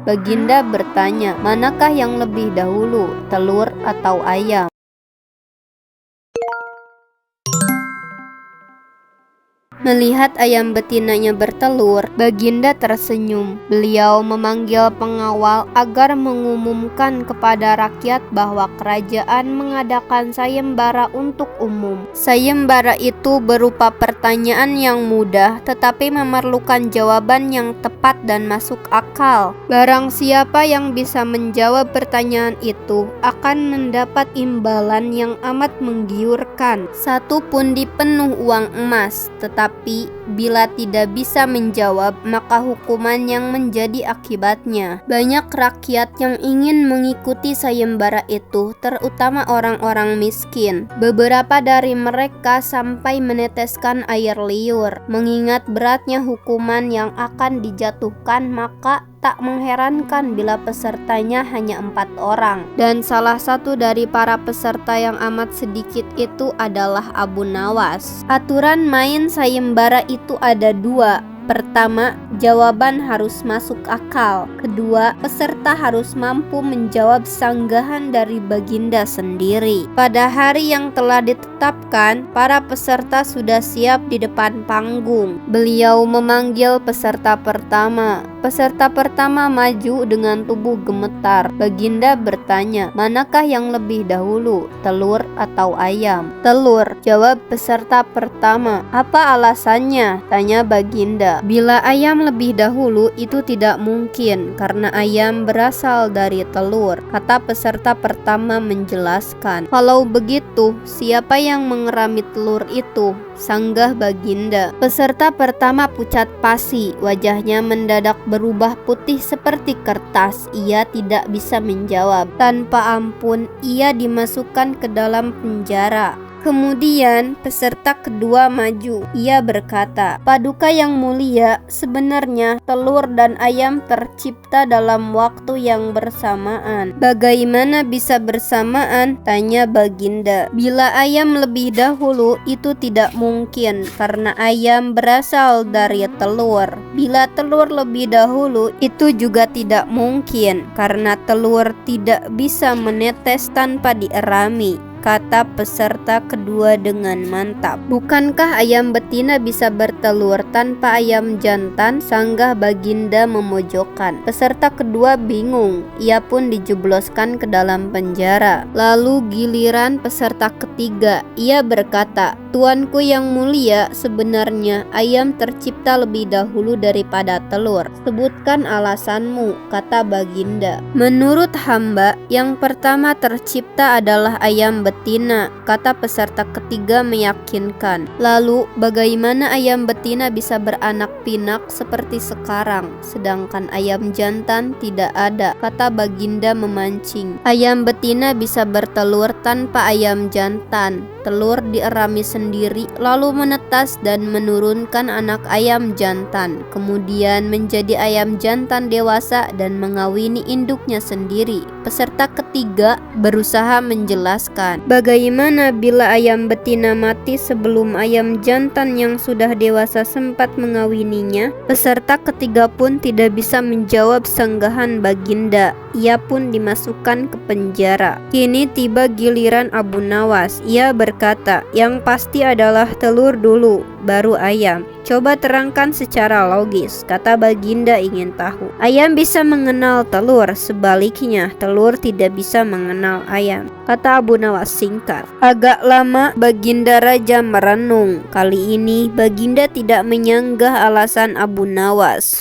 Baginda bertanya, manakah yang lebih dahulu, telur atau ayam? Melihat ayam betinanya bertelur, Baginda tersenyum. Beliau memanggil pengawal agar mengumumkan kepada rakyat bahwa kerajaan mengadakan sayembara untuk umum. Sayembara itu berupa pertanyaan yang mudah tetapi memerlukan jawaban yang tepat dan masuk akal. Barang siapa yang bisa menjawab pertanyaan itu akan mendapat imbalan yang amat menggiurkan. 1 pundi penuh uang emas, tetapi bila tidak bisa menjawab, maka hukuman yang menjadi akibatnya. Banyak rakyat yang ingin mengikuti sayembara itu, terutama orang-orang miskin. Beberapa dari mereka sampai meneteskan air liur. Mengingat beratnya hukuman yang akan dijatuhkan, maka tak mengherankan bila pesertanya hanya 4 orang. Dan salah satu dari para peserta yang amat sedikit itu adalah Abu Nawas. Aturan main sayembara itu ada 2. Pertama, jawaban harus masuk akal. Kedua, peserta harus mampu menjawab sanggahan dari Baginda sendiri. Pada hari yang telah ditetapkan, para peserta sudah siap di depan panggung. Beliau memanggil peserta pertama. Peserta pertama maju dengan tubuh gemetar. Baginda bertanya, manakah yang lebih dahulu, telur atau ayam? Telur, jawab peserta pertama. Apa alasannya? Tanya Baginda. Bila ayam lebih dahulu, itu tidak mungkin karena ayam berasal dari telur, kata peserta pertama menjelaskan. Kalau begitu, siapa yang mengerami telur itu? Sanggah Baginda. Peserta pertama pucat pasi, wajahnya mendadak berubah putih seperti kertas. Ia tidak bisa menjawab. Tanpa ampun, ia dimasukkan ke dalam penjara. Kemudian peserta kedua maju. Ia berkata, Paduka yang mulia, sebenarnya telur dan ayam tercipta dalam waktu yang bersamaan. Bagaimana bisa bersamaan? Tanya Baginda. Bila ayam lebih dahulu, itu tidak mungkin karena ayam berasal dari telur. Bila telur lebih dahulu, itu juga tidak mungkin karena telur tidak bisa menetes tanpa dierami, kata peserta kedua dengan mantap. Bukankah ayam betina bisa bertelur tanpa ayam jantan? Sanggah Baginda memojokkan. Peserta kedua bingung. Ia pun dijebloskan ke dalam penjara. Lalu giliran peserta ketiga. Ia berkata, Tuanku yang mulia, sebenarnya ayam tercipta lebih dahulu daripada telur. Sebutkan alasanmu, kata Baginda. Menurut hamba, yang pertama tercipta adalah ayam betina, kata peserta ketiga meyakinkan. Lalu, bagaimana ayam betina bisa beranak pinak seperti sekarang, sedangkan ayam jantan tidak ada, kata Baginda memancing. Ayam betina bisa bertelur tanpa ayam jantan. Telur dierami sendiri, lalu menetas dan menurunkan anak ayam jantan, kemudian menjadi ayam jantan dewasa dan mengawini induknya sendiri. Peserta ketiga berusaha menjelaskan, bagaimana bila ayam betina mati sebelum ayam jantan yang sudah dewasa sempat mengawininya? Peserta ketiga pun tidak bisa menjawab sanggahan Baginda. Ia pun dimasukkan ke penjara. Kini tiba giliran Abu Nawas. Ia berkata, yang pasti adalah telur dulu, baru ayam. Coba terangkan secara logis, kata Baginda ingin tahu. Ayam bisa mengenal telur, sebaliknya telur tidak bisa mengenal ayam, kata Abu Nawas singkat. Agak lama Baginda Raja merenung. Kali ini Baginda tidak menyanggah alasan Abu Nawas.